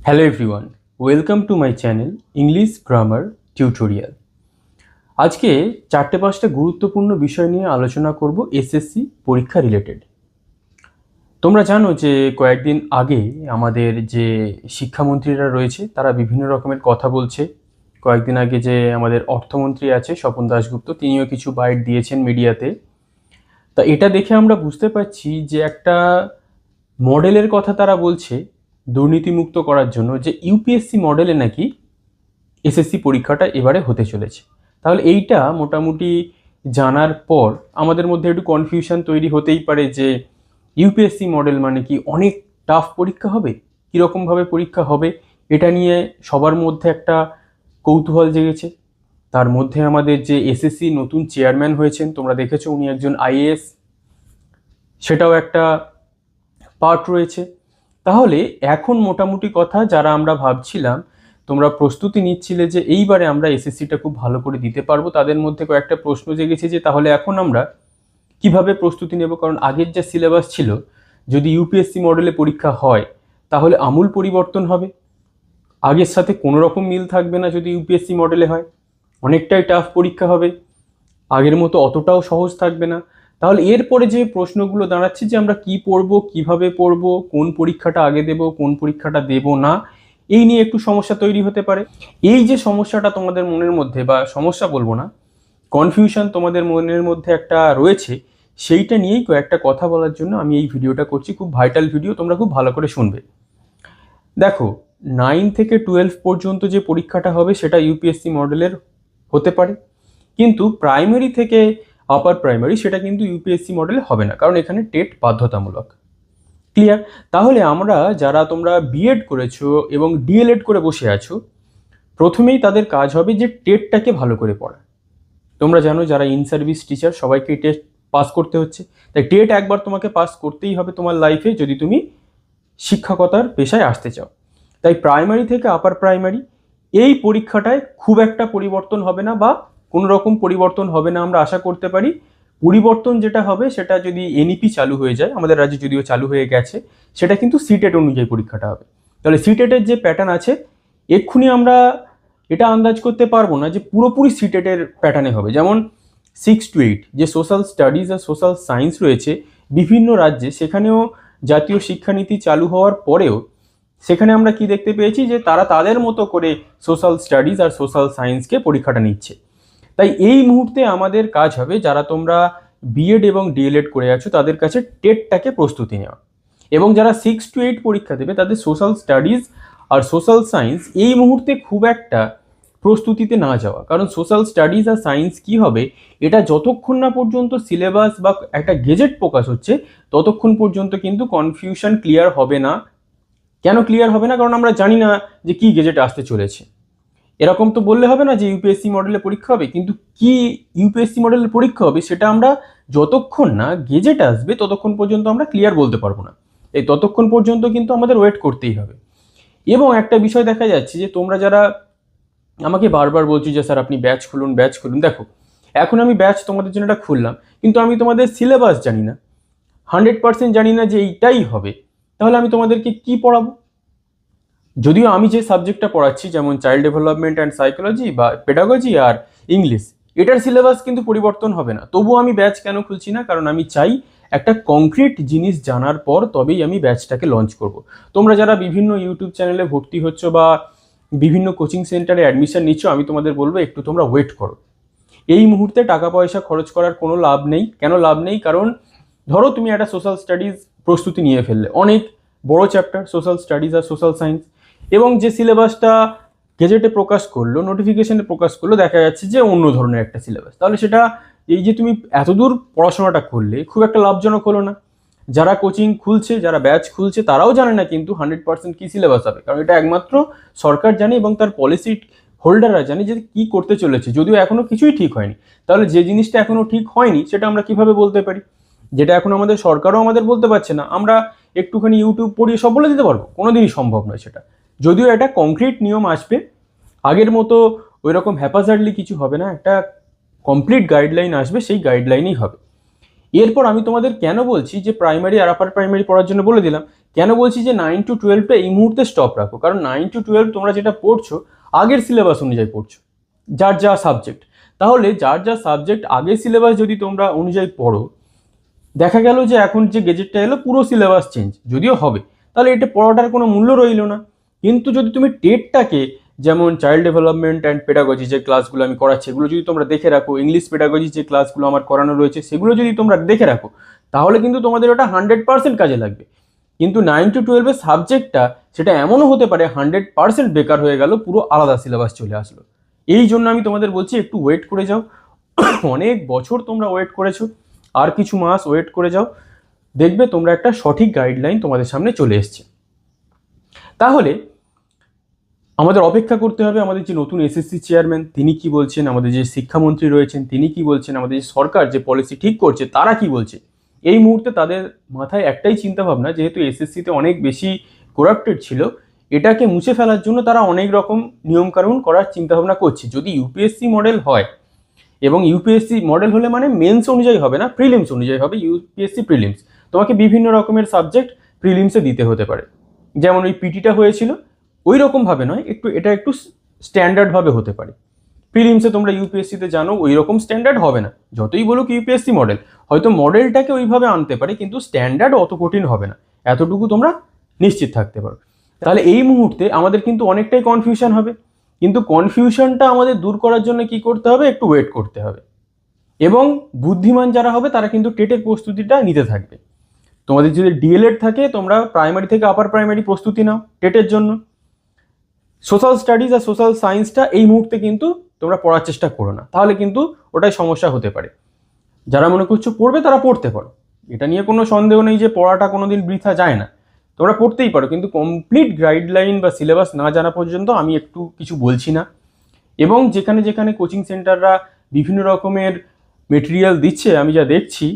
Hello everyone, welcome to my channel English grammar tutorial. আজকে চারটে পাঁচটা গুরুত্বপূর্ণ বিষয় নিয়ে আলোচনা করব এসএসসি পরীক্ষা রিলেটেড। তোমরা জানো যে কয়েকদিন আগে আমাদের যে শিক্ষামন্ত্রীরা রয়েছে তারা বিভিন্ন রকমের কথা বলছে। কয়েকদিন আগে যে আমাদের অর্থমন্ত্রী আছে স্বপন দাশগুপ্ত, তিনিও কিছু বাইট দিয়েছেন মিডিয়াতে। তা এটা দেখে আমরা বুঝতে পারছি যে একটা মডেলের কথা তারা বলছে দুর্নীতিমুক্ত করার জন্য, যে ইউপিএসসি মডেলে নাকি এসএসসি পরীক্ষাটা এবারে হতে চলেছে। তাহলে এইটা মোটামুটি জানার পর আমাদের মধ্যে একটু কনফিউশন তৈরি হতেই পারে যে ইউপিএসসি মডেল মানে কি অনেক টাফ পরীক্ষা হবে, কীরকমভাবে পরীক্ষা হবে, এটা নিয়ে সবার মধ্যে একটা কৌতূহল জেগেছে। তার মধ্যে আমাদের যে এসএসসি নতুন চেয়ারম্যান হয়েছেন, তোমরা দেখেছো উনি একজন আইএএস, সেটাও একটা পার্ট রয়েছে। তাহলে এখন মোটামুটি কথা, যারা আমরা ভাবছিলাম, তোমরা প্রস্তুতি নিচ্ছিলে যে এইবারে আমরা এসএসসিটা খুব ভালো করে দিতে পারবো, তাদের মধ্যে কয়েকটা প্রশ্ন জেগেছে যে তাহলে এখন আমরা কিভাবে প্রস্তুতি নেব। কারণ আগের যে সিলেবাস ছিল, যদি ইউপিএসসি মডেলে পরীক্ষা হয় তাহলে আমূল পরিবর্তন হবে, আগের সাথে কোনো রকম মিল থাকবে না। যদি ইউপিএসসি মডেলে হয় অনেকটাই টাফ পরীক্ষা হবে, আগের মতো অতটাও সহজ থাকবে না। তাহলে এরপরে যে প্রশ্নগুলো দাঁড়াচ্ছে যে আমরা কি পড়বো, কিভাবে পড়বো, কোন পরীক্ষাটা আগে দেব, কোন পরীক্ষাটা দেব না, এই নিয়ে একটু সমস্যা তৈরি হতে পারে। এই যে সমস্যাটা তোমাদের মনের মধ্যে, বা সমস্যা বলবো না, কনফিউশন তোমাদের মনের মধ্যে একটা রয়েছে, সেইটা নিয়েই কয়েকটা কথা বলার জন্য আমি এই ভিডিওটা করছি। খুব ভাইটাল ভিডিও, তোমরা খুব ভালো করে শুনবে। দেখো, 9 থেকে 12 পর্যন্ত যে পরীক্ষাটা হবে সেটা ইউপিএসসি মডেলের হতে পারে, কিন্তু প্রাইমারি থেকে আপার প্রাইমারি সেটা কিন্তু ইউপিএসসি মডেলে হবে না, কারণ এখানে টেট বাধ্যতামূলক। ক্লিয়ার? তাহলে আমরা যারা তোমরা বিএড করেছো এবং ডিএলএড করে বসে আছো, প্রথমেই তাদের কাজ হবে যে টেটটাকে ভালো করে পড়া। তোমরা জানো যারা ইন সার্ভিস টিচার সবাইকে টেস্ট পাস করতে হচ্ছে, তাই টেট একবার তোমাকে পাস করতেই হবে তোমার লাইফে, যদি তুমি শিক্ষকতার পেশায় আসতে চাও। তাই প্রাইমারি থেকে আপার প্রাইমারি এই পরীক্ষাটায় খুব একটা পরিবর্তন হবে না, বা কোনো রকম পরিবর্তন হবে না আমরা আশা করতে পারি। পরিবর্তন যেটা হবে সেটা যদি এনইপি চালু হয়ে যায়, আমাদের রাজ্যে যদিও চালু হয়ে গেছে, সেটা কিন্তু সিটেট অনুযায়ী পরীক্ষাটা হবে। তাহলে সিটেটের যে প্যাটার্ন আছে, এক্ষুনি আমরা এটা আন্দাজ করতে পারবো না যে পুরোপুরি সিটেটের প্যাটার্নে হবে। যেমন 6 to 8 যে সোশ্যাল স্টাডিজ আর সোশ্যাল সায়েন্স রয়েছে বিভিন্ন রাজ্যে, সেখানেও জাতীয় শিক্ষানীতি চালু হওয়ার পরেও সেখানে আমরা কি দেখতে পেয়েছি যে তারা তাদের মতো করে সোশ্যাল স্টাডিজ আর সোশ্যাল সায়েন্সকে পরীক্ষাটা নিচ্ছে। তাই এই মুহূর্তে আমাদের কাজ হবে, যারা তোমরা বিএড এবং ডিএলএড করে আছো তাদের কাছে টেটটাকে প্রস্তুতি নেওয়া, এবং যারা 6 to 8 পরীক্ষা দেবে তাদের সোশ্যাল স্টাডিজ আর সোশ্যাল সায়েন্স এই মুহূর্তে খুব একটা প্রস্তুতিতে না যাওয়া। কারণ সোশ্যাল স্টাডিজ আর সায়েন্স কি হবে, এটা যতক্ষণ না পর্যন্ত সিলেবাস বা একটা গেজেট প্রকাশ হচ্ছে ততক্ষণ পর্যন্ত কিন্তু কনফিউশন ক্লিয়ার হবে না। কেন ক্লিয়ার হবে না? কারণ আমরা জানি না যে কি গেজেট আসতে চলেছে। এরকম তো বললে হবে না যে ইউপিএসসি মডেলে পরীক্ষা হবে, কিন্তু কি ইউপিএসসি মডেলের পরীক্ষা হবে সেটা আমরা যতক্ষণ না গেজেট আসবে ততক্ষণ পর্যন্ত আমরা ক্লিয়ার বলতে পারবো না। এই ততক্ষণ পর্যন্ত কিন্তু আমাদের ওয়েট করতেই হবে। এবং একটা বিষয় দেখা যাচ্ছে যে তোমরা যারা আমাকে বারবার বলছো যে স্যার আপনি ব্যাচ খুলুন, ব্যাচ খুলুন, দেখো এখন আমি ব্যাচ তোমাদের জন্য এটা খুললাম, কিন্তু আমি তোমাদের সিলেবাস জানি না, 100% জানি না যে এইটাই হবে, তাহলে আমি তোমাদেরকে কি পড়াবো? যদিও আমি যে সাবজেক্টটা পড়াচ্ছি, যেমন চাইল্ড ডেভেলপমেন্ট অ্যান্ড সাইকোলজি বা পেডাগজি আর ইংলিশ, এটার সিলেবাস কিন্তু পরিবর্তন হবে না। তবুও আমি ব্যাচ কেন খুলছি না? কারণ আমি চাই একটা কংক্রিট জিনিস জানার পর তবেই আমি ব্যাচটাকে লঞ্চ করব। তোমরা যারা বিভিন্ন ইউটিউব চ্যানেলে ভর্তি হচ্ছ বা বিভিন্ন কোচিং সেন্টারে অ্যাডমিশন নিচ্ছ, আমি তোমাদের বলবো একটু তোমরা ওয়েট করো। এই মুহূর্তে টাকা পয়সা খরচ করার কোনো লাভ নেই। কেন লাভ নেই? কারণ ধরো তুমি একটা সোশ্যাল স্টাডিজ প্রস্তুতি নিয়ে ফেললে, অনেক বড় চ্যাপ্টার সোশ্যাল স্টাডিজ আর সোশ্যাল সায়েন্স, এবং যে সিলেবাসটা গেজেটে প্রকাশ করলো, নোটিফিকেশনে প্রকাশ করলো, দেখা যাচ্ছে যে অন্য ধরনের একটা সিলেবাস, তাহলে সেটা এই যে তুমি এতদূর পড়াশোনাটা করলে খুব একটা লাভজনক হলো না। যারা কোচিং খুলছে, যারা ব্যাচ খুলছে, তারাও জানে না কিন্তু 100% কি সিলেবাস হবে, কারণ এটা একমাত্র সরকার জানে এবং তার পলিসি হোল্ডাররা জানে যে কি করতে চলেছে, যদিও এখনো কিছুই ঠিক হয়নি। তাহলে যে জিনিসটা এখনো ঠিক হয়নি সেটা আমরা কিভাবে বলতে পারি? যেটা এখন আমাদের সরকারও আমাদের বলতে পারছে না, আমরা একটুখানি ইউটিউব পড়িয়ে সব বলে দিতে পারবো? কোনোদিনই সম্ভব নয় সেটা। যদিও এটা কংক্রিট নিয়ম আসবে, আগের মতো ওই রকম হ্যাপাজার্ডলি কিছু হবে না, একটা কমপ্লিট গাইডলাইন আসবে, সেই গাইডলাইনই হবে। এরপর আমি তোমাদের কেন বলছি যে প্রাইমারি আর আপার প্রাইমারি পড়ার জন্য বলে দিলাম, কেন বলছি যে 9 to 12টা এই মুহূর্তে স্টপ রাখো, কারণ 9 to 12 তোমরা যেটা পড়ছো আগের সিলেবাস অনুযায়ী পড়ছো, যার যা সাবজেক্ট। তাহলে যার যা সাবজেক্ট আগের সিলেবাস যদি তোমরা অনুযায়ী পড়ো, দেখা গেল যে এখন যে গেজেটটা এলো পুরো সিলেবাস চেঞ্জ যদিও হবে, তাহলে এটা পড়াটার কোনো মূল্য রইল না। কিন্তু যদি তুমি টেটটাকে, যেমন চাইল্ড ডেভেলপমেন্ট অ্যান্ড পেডাগজি যে ক্লাসগুলো আমি করাচ্ছি এগুলো যদি তোমরা দেখে রাখো, ইংলিশ পেডাগজি যে ক্লাসগুলো আমার করানো রয়েছে সেগুলো যদি তোমরা দেখে রাখো, তাহলে কিন্তু তোমাদের ওটা 100% কাজে লাগবে। কিন্তু 9 to 12-এর সাবজেক্টটা সেটা এমনও হতে পারে 100% বেকার হয়ে গেল, পুরো আলাদা সিলেবাস চলে আসলো। এই জন্য আমি তোমাদের বলছি একটু ওয়েট করে যাও। অনেক বছর তোমরা ওয়েট করেছো, আর কিছু মাস ওয়েট করে যাও, দেখবে তোমরা একটা সঠিক গাইডলাইন তোমাদের সামনে চলে এসছে। তাহলে আমাদের অপেক্ষা করতে হবে আমাদের যে নতুন এসএসসি চেয়ারম্যান তিনি কি বলছেন, আমাদের যে শিক্ষামন্ত্রী রয়েছেন তিনি কি বলছেন, আমাদের যে সরকার যে পলিসি ঠিক করছে তারা কি বলছে। এই মুহূর্তে তাদের মাথায় একটাই চিন্তা ভাবনা, যেহেতু এসএসসিতে অনেক বেশি করাপ্টেড ছিল, এটাকে মুছে ফেলার জন্য তারা অনেক রকম নিয়মকানুন করার চিন্তাভাবনা করছে। যদি ইউপিএসসি মডেল হয়, এবং ইউপিএসসি মডেল হলে মানে মেন্স অনুযায়ী হবে না, প্রিলিমস অনুযায়ী হবে। ইউপিএসসি প্রিলিমস তোমাকে বিভিন্ন রকমের সাবজেক্ট প্রিলিমসে দিতে হতে পারে, যেমন ওই পিটিটা হয়েছিল ওই রকমভাবে নয়, এটা একটু স্ট্যান্ডার্ডভাবে হতে পারে। প্রিলিমসে তোমরা ইউপিএসসিতে জানো ওই রকম স্ট্যান্ডার্ড হবে না, যতই বলুক ইউপিএসসি মডেল, হয়তো মডেলটাকে ওইভাবে আনতে পারে কিন্তু স্ট্যান্ডার্ড অত কঠিন হবে না, এতটুকু তোমরা নিশ্চিত থাকতে পারো। তাহলে এই মুহূর্তে আমাদের কিন্তু অনেকটাই কনফিউশন হবে, কিন্তু কনফিউশনটা আমাদের দূর করার জন্য কি করতে হবে, একটু ওয়েট করতে হবে। এবং বুদ্ধিমান যারা হবে তারা কিন্তু টেটের প্রস্তুতিটা নিতে থাকবে। তোমাদের যদি ডিএলএড থাকে তোমরা প্রাইমারি থেকে আপার প্রাইমারি প্রস্তুতি নাও টেটের জন্য। সোশ্যাল স্টাডিজ আর সোশ্যাল সায়েন্সটা এই মুহূর্তে কিন্তু তোমরা পড়ার চেষ্টা করো না, তাহলে কিন্তু ওটাই সমস্যা হতে পারে। যারা মনে করছো পড়বে তারা পড়তে পারো, এটা নিয়ে কোনো সন্দেহ নেই যে পড়াটা কোনোদিন বৃথা যায় না, তোমরা পড়তেই পারো, কিন্তু কমপ্লিট গাইডলাইন বা সিলেবাস না জানা পর্যন্ত আমি একটু কিছু বলছি না। এবং যেখানে যেখানে কোচিং সেন্টাররা বিভিন্ন রকমের মেটেরিয়াল দিচ্ছে আমি যা দেখছি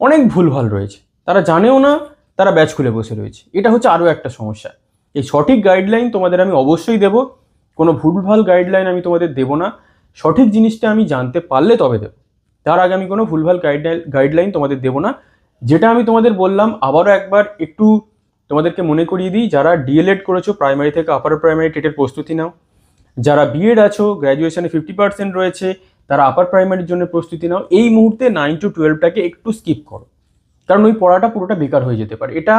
অনেক ভুলভাল রয়েছে, তারা জানেও না, তারা ব্যাচ খুলে বসে রয়েছে, এটা হচ্ছে আরও একটা সমস্যা। এই সঠিক গাইডলাইন তোমাদের আমি অবশ্যই দেব, কোনো ভুলভাল গাইডলাইন আমি তোমাদের দেব না, সঠিক জিনিসটা আমি জানতে পারলে তবে দেবো, তার আগে আমি কোনো ভুলভাল গাইডলাইন তোমাদের দেবো না। যেটা আমি তোমাদের বললাম আবারও একবার একটু তোমাদেরকে মনে করিয়ে দিই, যারা ডিএলএড করেছো প্রাইমারি থেকে আপার প্রাইমারি টেটের প্রস্তুতি নাও, যারা বিএড আছো গ্র্যাজুয়েশনে 50% রয়েছে তারা আপার প্রাইমারির জন্য প্রস্তুতি নাও। এই মুহূর্তে 9 to 12টাকে একটু স্কিপ করো, কারণ ওই পড়াটা পুরোটা বেকার হয়ে যেতে পারে। এটা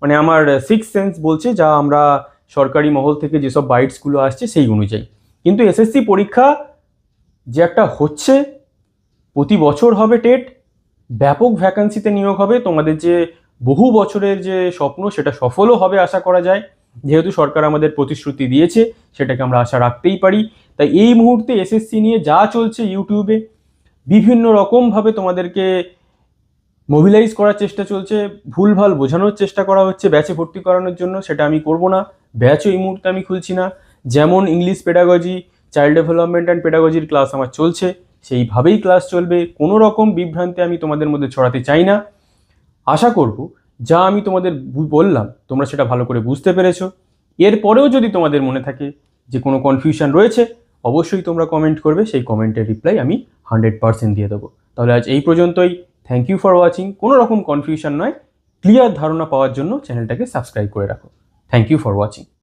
মানে আমার সিক্স সেন্স বলছে, যা আমরা সরকারি মহল থেকে যেসব বাইটসগুলো আসছে সেই অনুযায়ী। কিন্তু এসএসসি পরীক্ষা যে একটা হচ্ছে, প্রতি বছর হবে টেট, ব্যাপক ভ্যাকান্সিতে নিয়োগ হবে, তোমাদের যে বহু বছরের যে স্বপ্ন সেটা সফলও হবে আশা করা যায়, যেহেতু সরকার আমাদের প্রতিশ্রুতি দিয়েছে সেটাকে আমরা আশা রাখতেই পারি। তাই এই মুহূর্তে এসএসসি নিয়ে যা চলছে ইউটিউবে বিভিন্ন রকমভাবে তোমাদেরকে মোবিলাইজ করার চেষ্টা চলছে, ভুলভাল বোঝানোর চেষ্টা করা হচ্ছে ব্যাচে ভর্তি করানোর জন্য, সেটা আমি করব না। ব্যাচও এই মুহূর্তে আমি খুলছি না, যেমন English pedagogy, child development and পেডাগজির ক্লাস আমার চলছে সেইভাবেই ক্লাস চলবে, কোনো রকম বিভ্রান্তি আমি তোমাদের মধ্যে ছড়াতে চাই না। আশা করব যা আমি তোমাদের বললাম তোমরা সেটা ভালো করে বুঝতে পেরেছো। এরপরেও যদি তোমাদের মনে থাকে যে কোনো কনফিউশন রয়েছে অবশ্যই তোমরা কমেন্ট করবে, সেই কমেন্টের রিপ্লাই আমি 100% দিয়ে দেবো। তাহলে আজ এই পর্যন্তই, থ্যাংক ইউ ফর ওয়াচিং। কোনো রকম কনফিউশন নয়, ক্লিয়ার ধারণা পাওয়ার জন্য চ্যানেলটাকে সাবস্ক্রাইব করে রাখো। Thank you for watching.